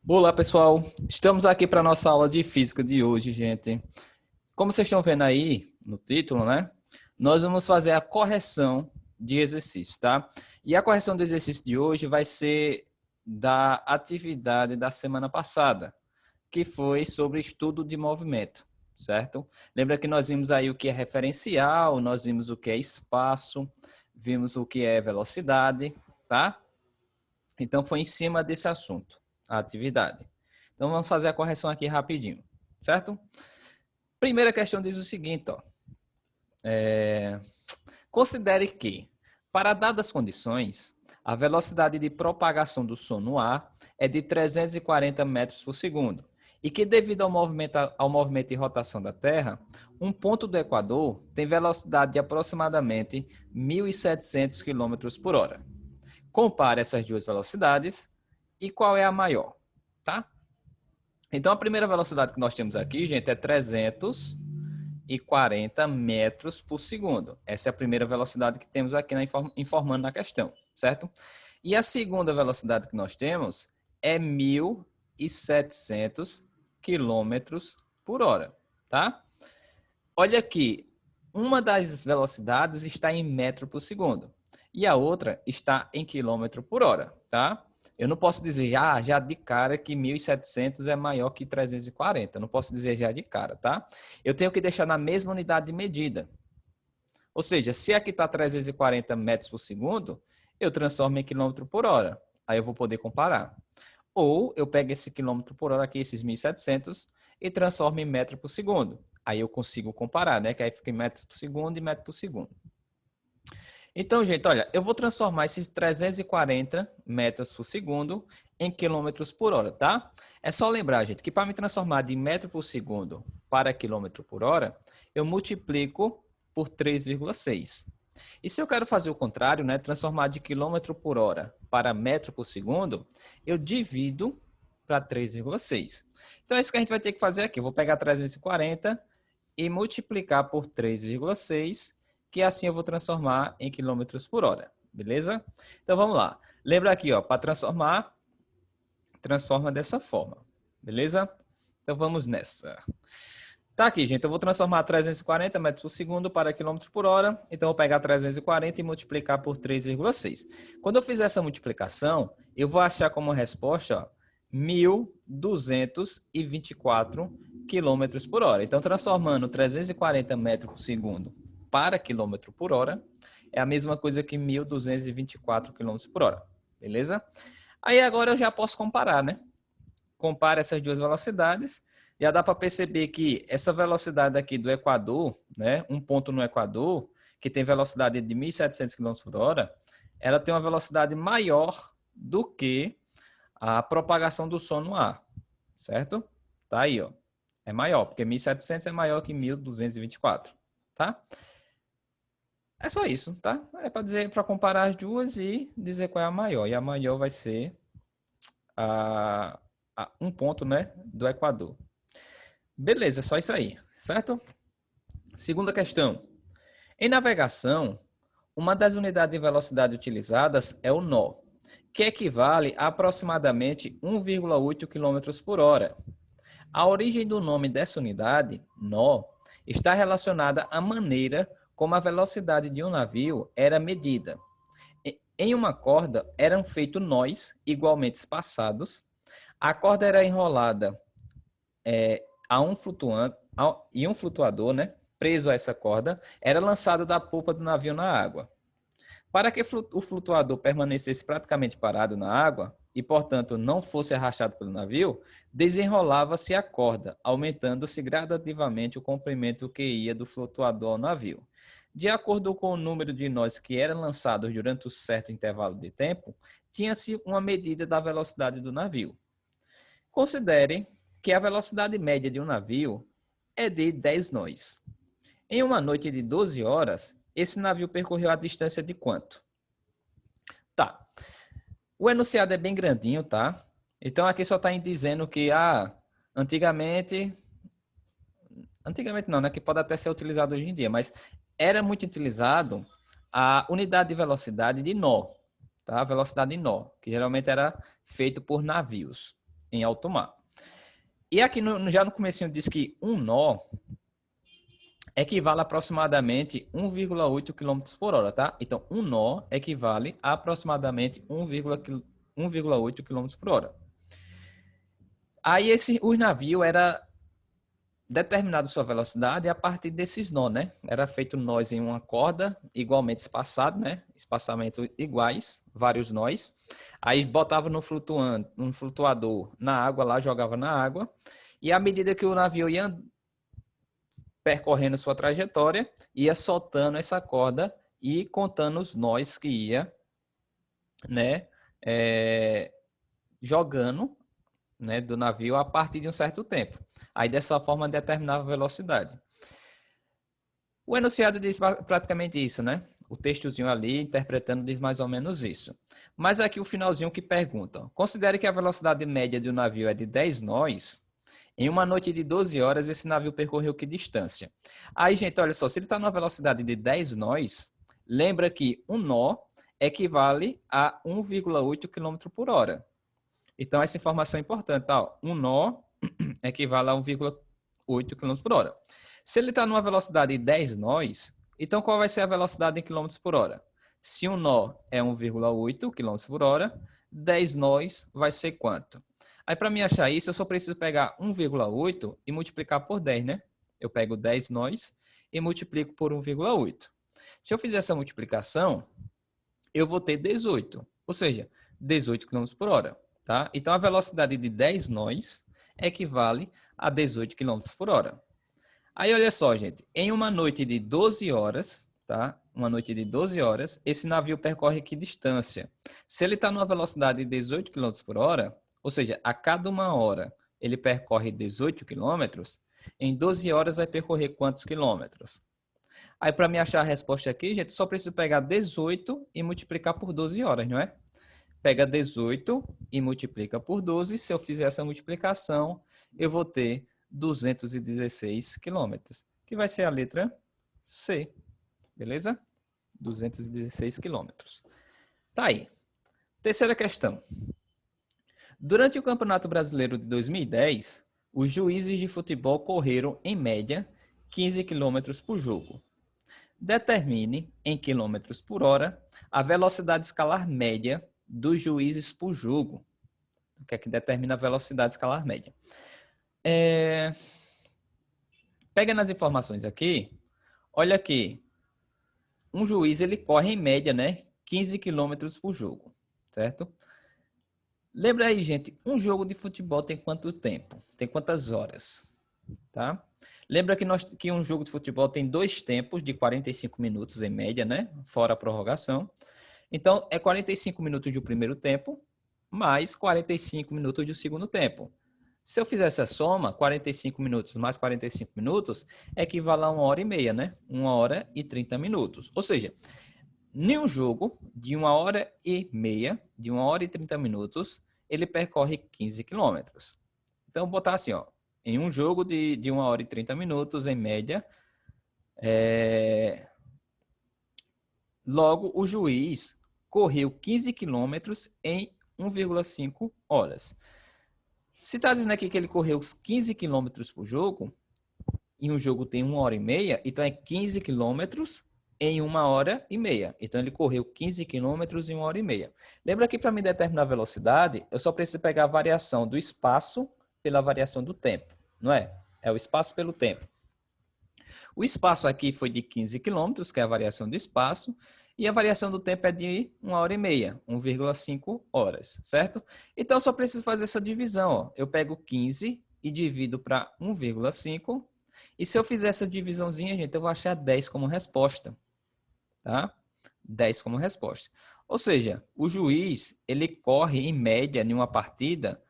Olá, pessoal. Estamos aqui para a nossa aula de física de hoje, gente. Como vocês estão vendo aí no título, né? Nós vamos fazer a correção de exercício, tá? E a correção do exercício de hoje vai ser da atividade da semana passada, que foi sobre estudo de movimento, certo? Lembra que nós vimos aí o que é referencial, nós vimos o que é espaço, vimos o que é velocidade, tá? Então, foi em cima desse assunto, a atividade. Então, vamos fazer a correção aqui rapidinho, certo? Primeira questão diz o seguinte, ó. Considere que, para dadas condições, a velocidade de propagação do som no ar é de 340 metros por segundo e que, devido ao movimento e rotação da Terra, um ponto do Equador tem velocidade de aproximadamente 1.700 quilômetros por hora. Compare essas duas velocidades e qual é a maior, tá? Então, a primeira velocidade que nós temos aqui, gente, é 340 metros por segundo. Essa é a primeira velocidade que temos aqui informando na questão, certo? E a segunda velocidade que nós temos é 1.700 quilômetros por hora, tá? Olha aqui, uma das velocidades está em metro por segundo e a outra está em quilômetro por hora, tá? Eu não posso dizer já de cara que 1.700 é maior que 340. Eu não posso dizer já de cara, tá? Eu tenho que deixar na mesma unidade de medida. Ou seja, se aqui está 340 metros por segundo, eu transformo em quilômetro por hora. Aí eu vou poder comparar. Ou eu pego esse quilômetro por hora aqui, esses 1.700, e transformo em metro por segundo. Aí eu consigo comparar, né? Que aí fica em metros por segundo e metro por segundo. Então, gente, olha, eu vou transformar esses 340 metros por segundo em quilômetros por hora, tá? É só lembrar, gente, que para me transformar de metro por segundo para quilômetro por hora, eu multiplico por 3,6. E se eu quero fazer o contrário, né, transformar de quilômetro por hora para metro por segundo, eu divido para 3,6. Então, é isso que a gente vai ter que fazer aqui. Eu vou pegar 340 e multiplicar por 3,6, que assim eu vou transformar em quilômetros por hora, beleza? Então vamos lá. Lembra aqui, ó, para transformar, transforma dessa forma, beleza? Então vamos nessa. Tá aqui, gente, eu vou transformar 340 metros por segundo para quilômetros por hora, então eu vou pegar 340 e multiplicar por 3,6. Quando eu fizer essa multiplicação, eu vou achar como resposta, ó, 1.224 quilômetros por hora. Então, transformando 340 metros por segundo para quilômetro por hora, é a mesma coisa que 1.224 quilômetros por hora, beleza? Aí agora eu já posso comparar, né? Compara essas duas velocidades, já dá para perceber que essa velocidade aqui do Equador, né, um ponto no Equador, que tem velocidade de 1.700 quilômetros por hora, ela tem uma velocidade maior do que a propagação do som no ar, certo? Tá aí, ó. É maior, porque 1.700 é maior que 1.224, tá? É só isso, tá? É para dizer, para comparar as duas e dizer qual é a maior. E a maior vai ser um ponto, né, do Equador. Beleza, só isso aí, certo? Segunda questão. Em navegação, uma das unidades de velocidade utilizadas é o nó, que equivale a aproximadamente 1,8 km por hora. A origem do nome dessa unidade, nó, está relacionada à maneira como a velocidade de um navio era medida. Em uma corda eram feitos nós igualmente espaçados. A corda era enrolada a um flutuante e um flutuador, né, preso a essa corda, era lançado da polpa do navio na água. Para que o flutuador permanecesse praticamente parado na água e, portanto, não fosse arrastado pelo navio, desenrolava-se a corda, aumentando-se gradativamente o comprimento que ia do flutuador ao navio. De acordo com o número de nós que eram lançados durante um certo intervalo de tempo, tinha-se uma medida da velocidade do navio. Considere que a velocidade média de um navio é de 10 nós. Em uma noite de 12 horas, esse navio percorreu a distância de quanto? Tá. O enunciado é bem grandinho, tá? Então aqui só está dizendo que antigamente não, né? Que pode até ser utilizado hoje em dia, mas era muito utilizado a unidade de velocidade de nó, tá? A velocidade de nó, que geralmente era feito por navios. em alto mar. E aqui já no comecinho diz que um nó equivale a aproximadamente 1,8 km por hora, tá? Então, um nó equivale a aproximadamente 1,8 km por hora. Aí, o navio era determinado sua velocidade a partir desses nós, né? Era feito nós em uma corda, igualmente espaçado, né? Espaçamento iguais, vários nós. Aí botava no flutuador na água, lá jogava na água. E à medida que o navio ia percorrendo sua trajetória, ia soltando essa corda e contando os nós que ia, né? Jogando, né, do navio a partir de um certo tempo. Aí, dessa forma, determinava a velocidade. O enunciado diz praticamente isso, né? O textozinho ali, interpretando, diz mais ou menos isso. Mas aqui o finalzinho que pergunta. Considere que a velocidade média de um navio é de 10 nós. Em uma noite de 12 horas, esse navio percorreu que distância? Aí, gente, olha só. Se ele está numa velocidade de 10 nós, lembra que um nó equivale a 1,8 km por hora. Então, essa informação é importante. Tá? Um nó equivale a 1,8 km por hora. Se ele está numa velocidade de 10 nós, então qual vai ser a velocidade em km por hora? Se um nó é 1,8 km por hora, 10 nós vai ser quanto? Aí, para mim achar isso, eu só preciso pegar 1,8 e multiplicar por 10, né? Eu pego 10 nós e multiplico por 1,8. Se eu fizer essa multiplicação, eu vou ter 18, ou seja, 18 km por hora. Tá? Então, a velocidade de 10 nós equivale a 18 km por hora. Aí, olha só, gente. Em uma noite de 12 horas, tá? Uma noite de 12 horas, esse navio percorre que distância? Se ele está numa velocidade de 18 km por hora, ou seja, a cada uma hora ele percorre 18 km, em 12 horas vai percorrer quantos quilômetros? Aí, para me achar a resposta aqui, gente, só preciso pegar 18 e multiplicar por 12 horas, não é? Pega 18 e multiplica por 12. Se eu fizer essa multiplicação, eu vou ter 216 quilômetros, que vai ser a letra C. Beleza? 216 quilômetros. Tá aí. Terceira questão. Durante o Campeonato Brasileiro de 2010, os juízes de futebol correram, em média, 15 quilômetros por jogo. Determine, em quilômetros por hora, a velocidade escalar média dos juízes por jogo. O que é que determina a velocidade escalar média? Pegando as informações aqui, olha aqui. Um juiz, ele corre em média, né? 15 quilômetros por jogo, certo? Lembra aí, gente, um jogo de futebol tem quanto tempo? Tem quantas horas? Tá? Lembra que um jogo de futebol tem 2 tempos de 45 minutos em média, né? Fora a prorrogação. Então, é 45 minutos do primeiro tempo, mais 45 minutos do segundo tempo. Se eu fizer essa soma, 45 minutos mais 45 minutos, equivale a 1h30, né? 1h30 minutos. Ou seja, em um jogo de 1h30, de 1h30 minutos, ele percorre 15 quilômetros. Então, vou botar assim, ó. Em um jogo de 1h30 minutos, em média, logo, o juiz correu 15 quilômetros em 1,5 horas. Se está dizendo aqui que ele correu 15 quilômetros por jogo, e um jogo tem 1h30, então é 15 quilômetros em 1h30. Então, ele correu 15 quilômetros em 1h30. Lembra que para me determinar a velocidade, eu só preciso pegar a variação do espaço pela variação do tempo, não é? É o espaço pelo tempo. O espaço aqui foi de 15 quilômetros, que é a variação do espaço, e a variação do tempo é de 1h30, 1,5 horas, certo? Então, eu só preciso fazer essa divisão. Ó. Eu pego 15 e divido para 1,5. E se eu fizer essa divisãozinha, gente, eu vou achar 10 como resposta. Tá? 10 como resposta. Ou seja, o juiz, ele corre, em média, em uma partida,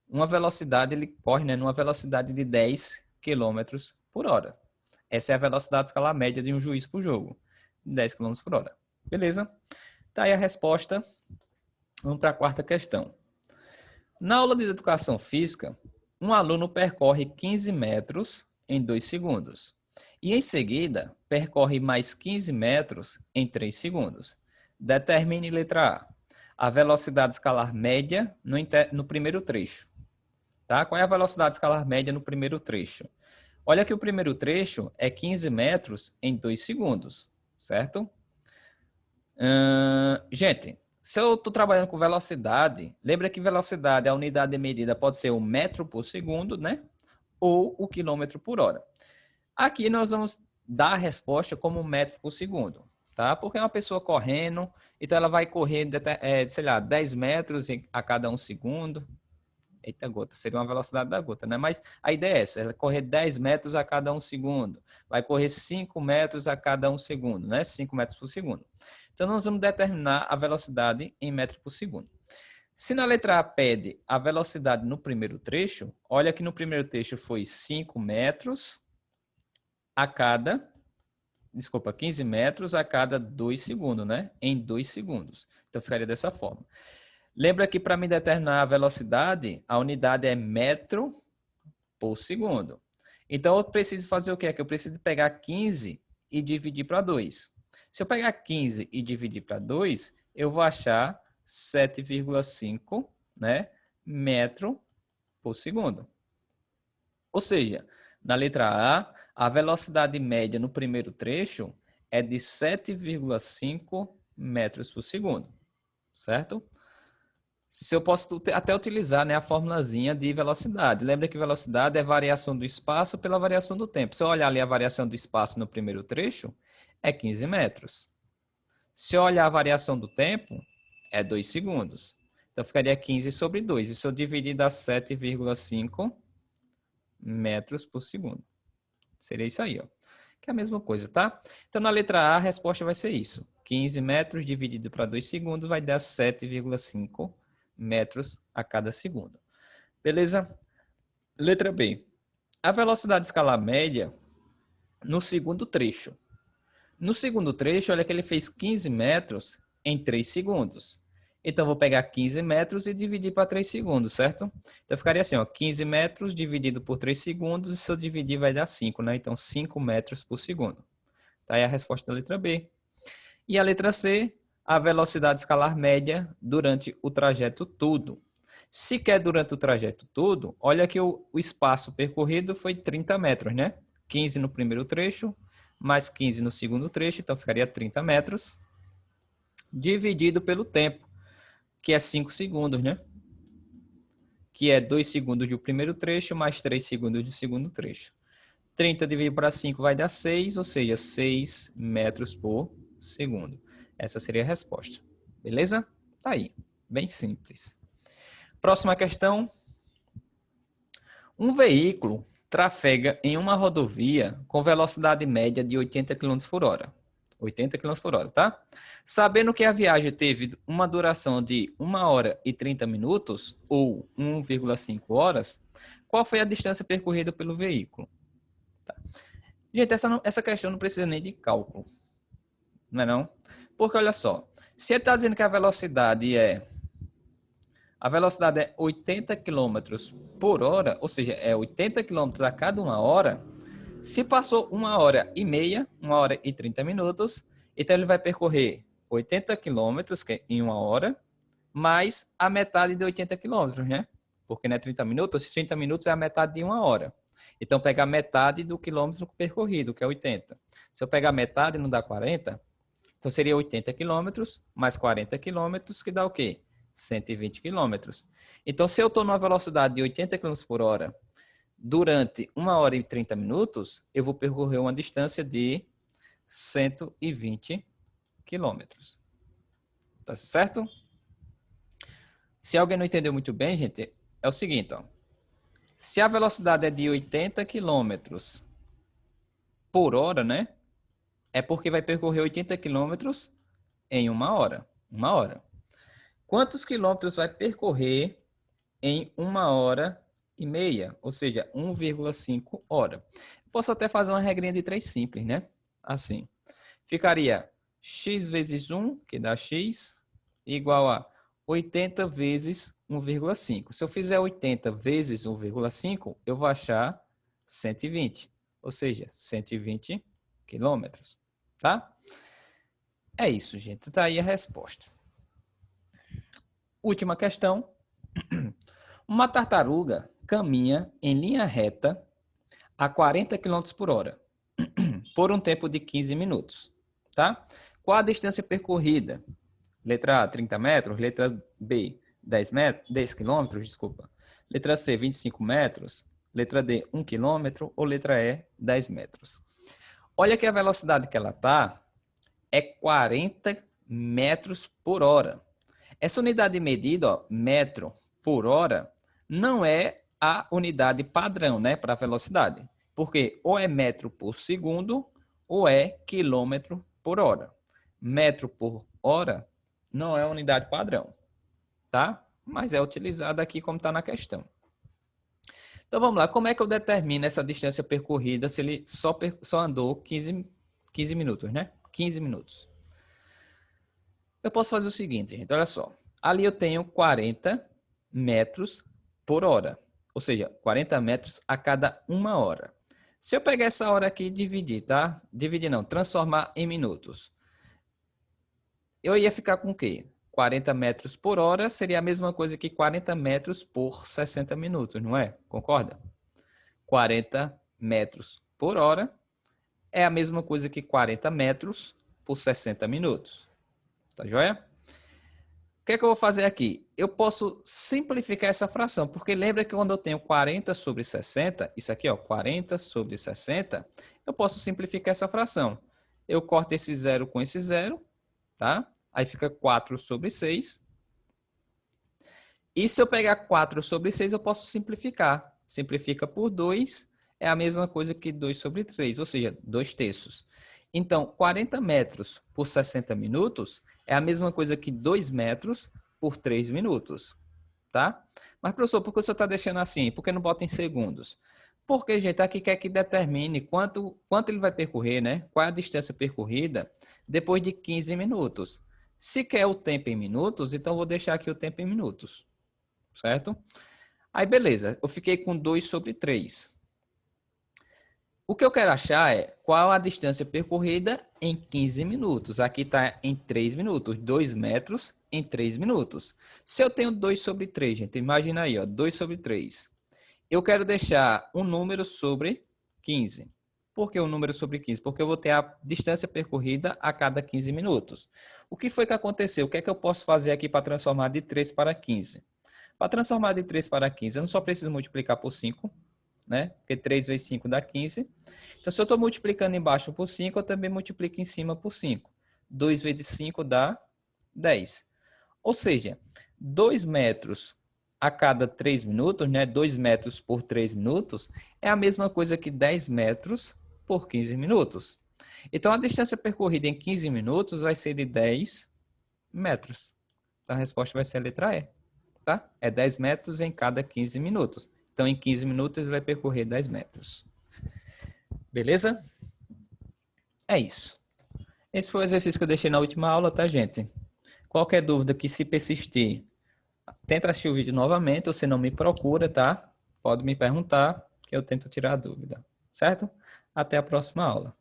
uma velocidade, ele corre, né, numa velocidade de 10 km por hora. Essa é a velocidade escalar média de um juiz por jogo. 10 km por hora. Beleza? Tá aí a resposta. Vamos para a quarta questão. Na aula de educação física, um aluno percorre 15 metros em 2 segundos. E em seguida, percorre mais 15 metros em 3 segundos. Determine letra A. A velocidade escalar média no primeiro trecho. Tá? Qual é a velocidade escalar média no primeiro trecho? Olha que o primeiro trecho é 15 metros em 2 segundos, certo? Gente, se eu estou trabalhando com velocidade, lembra que velocidade, a unidade de medida pode ser o metro por segundo, né? Ou o quilômetro por hora. Aqui nós vamos dar a resposta como metro por segundo, tá? Porque é uma pessoa correndo, então ela vai correr, sei lá, 10 metros a cada 1 segundo. Eita, gota, seria uma velocidade da gota, né? Mas a ideia é essa, ela correr 10 metros a cada 1 segundo. Vai correr 5 metros a cada 1 segundo, né? 5 metros por segundo. Então, nós vamos determinar a velocidade em metros por segundo. Se na letra A pede a velocidade no primeiro trecho, olha que no primeiro trecho foi 5 metros a cada, 15 metros a cada 2 segundos, né? Em 2 segundos. Então, ficaria dessa forma. Lembra que para me determinar a velocidade, a unidade é metro por segundo. Então, eu preciso fazer o quê? Eu preciso pegar 15 e dividir para 2. Se eu pegar 15 e dividir para 2, eu vou achar 7,5, né, metro por segundo. Ou seja, na letra a velocidade média no primeiro trecho é de 7,5 metros por segundo, certo? Se eu posso até utilizar, né, a formulazinha de velocidade. Lembra que velocidade é variação do espaço pela variação do tempo. Se eu olhar ali a variação do espaço no primeiro trecho, é 15 metros. Se eu olhar a variação do tempo, é 2 segundos. Então, ficaria 15 sobre 2. E se eu dividir, dá 7,5 metros por segundo. Seria isso aí, ó. Que é a mesma coisa, tá? Então, na letra A, a resposta vai ser isso. 15 metros dividido para 2 segundos vai dar 7,5 metros a cada segundo. Beleza? Letra B. A velocidade escalar média no segundo trecho. No segundo trecho, olha que ele fez 15 metros em 3 segundos. Então, vou pegar 15 metros e dividir para 3 segundos, certo? Então, ficaria assim, ó, 15 metros dividido por 3 segundos, e se eu dividir vai dar 5, né? Então, 5 metros por segundo. Tá aí a resposta da letra B. E a letra C, a velocidade escalar média durante o trajeto todo. Se quer durante o trajeto todo, olha que o espaço percorrido foi 30 metros, né? 15 no primeiro trecho, mais 15 no segundo trecho, então ficaria 30 metros, dividido pelo tempo, que é 5 segundos, né? Que é 2 segundos do primeiro trecho, mais 3 segundos do segundo trecho. 30 dividido para 5 vai dar 6, ou seja, 6 metros por segundo. Essa seria a resposta. Beleza? Tá aí. Bem simples. Próxima questão. Um veículo trafega em uma rodovia com velocidade média de 80 km por hora. 80 km por hora, tá? Sabendo que a viagem teve uma duração de 1 hora e 30 minutos, ou 1,5 horas, qual foi a distância percorrida pelo veículo? Tá. Gente, essa questão não precisa nem de cálculo. Não é não? Porque olha só, se ele está dizendo que a velocidade é 80 km por hora, ou seja, é 80 km a cada 1 hora, se passou 1 hora e meia, 1 hora e 30 minutos, então ele vai percorrer 80 km em 1 hora, mais a metade de 80 km, né? Porque não é 30 minutos, 30 minutos é a metade de 1 hora. Então, pegar metade do quilômetro percorrido, que é 80. Se eu pegar metade, não dá 40, então seria 80 quilômetros mais 40 quilômetros, que dá o quê? 120 quilômetros. Então, se eu estou numa velocidade de 80 km por hora durante 1 hora e 30 minutos, eu vou percorrer uma distância de 120 quilômetros. Tá certo? Se alguém não entendeu muito bem, gente, é o seguinte, ó. Se a velocidade é de 80 quilômetros por hora, né? É porque vai percorrer 80 quilômetros em 1 hora. 1 hora. Quantos quilômetros vai percorrer em 1 hora e meia? Ou seja, 1,5 hora. Posso até fazer uma regrinha de 3 simples, né? Assim. Ficaria x vezes 1, que dá x, igual a 80 vezes 1,5. Se eu fizer 80 vezes 1,5, eu vou achar 120. Ou seja, 120 quilômetros. Tá? É isso, gente. Tá aí a resposta. Última questão. Uma tartaruga caminha em linha reta a 40 km por hora por um tempo de 15 minutos, tá? Qual a distância percorrida? Letra A, 30 metros. Letra B, 10 quilômetros, desculpa. Letra C, 25 metros. Letra D, 1 quilômetro. Ou letra E, 10 metros. Olha que a velocidade que ela está é 40 metros por hora. Essa unidade de medida, ó, metro por hora, não é a unidade padrão, né, para velocidade. Porque ou é metro por segundo ou é quilômetro por hora. Metro por hora não é a unidade padrão, tá? Mas é utilizada aqui como está na questão. Então vamos lá, como é que eu determino essa distância percorrida se ele só andou 15 minutos, né? 15 minutos. Eu posso fazer o seguinte, gente, olha só. Ali eu tenho 40 metros por hora, ou seja, 40 metros a cada 1 hora. Se eu pegar essa hora aqui e dividir, tá? Dividir não, transformar em minutos. Eu ia ficar com o quê? 40 metros por hora seria a mesma coisa que 40 metros por 60 minutos, não é? Concorda? 40 metros por hora é a mesma coisa que 40 metros por 60 minutos. Tá joia? O que é que eu vou fazer aqui? Eu posso simplificar essa fração, porque lembra que quando eu tenho 40 sobre 60, isso aqui, ó, 40 sobre 60, eu posso simplificar essa fração. Eu corto esse zero com esse zero, tá? Aí fica 4 sobre 6. E se eu pegar 4 sobre 6, eu posso simplificar. Simplifica por 2, é a mesma coisa que 2 sobre 3, ou seja, 2 terços. Então, 40 metros por 60 minutos é a mesma coisa que 2 metros por 3 minutos, tá? Mas, professor, por que o senhor está deixando assim? Por que não bota em segundos? Porque, gente, aqui quer que determine quanto ele vai percorrer, né? Qual é a distância percorrida depois de 15 minutos. Se quer o tempo em minutos, então vou deixar aqui o tempo em minutos, certo? Aí, beleza, eu fiquei com 2 sobre 3. O que eu quero achar é qual a distância percorrida em 15 minutos. Aqui está em 3 minutos, 2 metros em 3 minutos. Se eu tenho 2 sobre 3, gente, imagina aí, ó, 2 sobre 3. Eu quero deixar um número sobre 15. Por que um número sobre 15? Porque eu vou ter a distância percorrida a cada 15 minutos. O que foi que aconteceu? O que é que eu posso fazer aqui para transformar de 3 para 15? Para transformar de 3 para 15, eu não só preciso multiplicar por 5, né? Porque 3 vezes 5 dá 15. Então, se eu estou multiplicando embaixo por 5, eu também multiplico em cima por 5. 2 vezes 5 dá 10. Ou seja, 2 metros a cada 3 minutos, né? 2 metros por 3 minutos, é a mesma coisa que 10 metros por 15 minutos. Então, a distância percorrida em 15 minutos vai ser de 10 metros. Então, a resposta vai ser a letra E, tá? É 10 metros em cada 15 minutos. Então, em 15 minutos, ele vai percorrer 10 metros. Beleza? É isso. Esse foi o exercício que eu deixei na última aula, tá, gente? Qualquer dúvida que se persistir, tenta assistir o vídeo novamente, ou se não me procura, tá? Pode me perguntar, que eu tento tirar a dúvida. Certo? Até a próxima aula.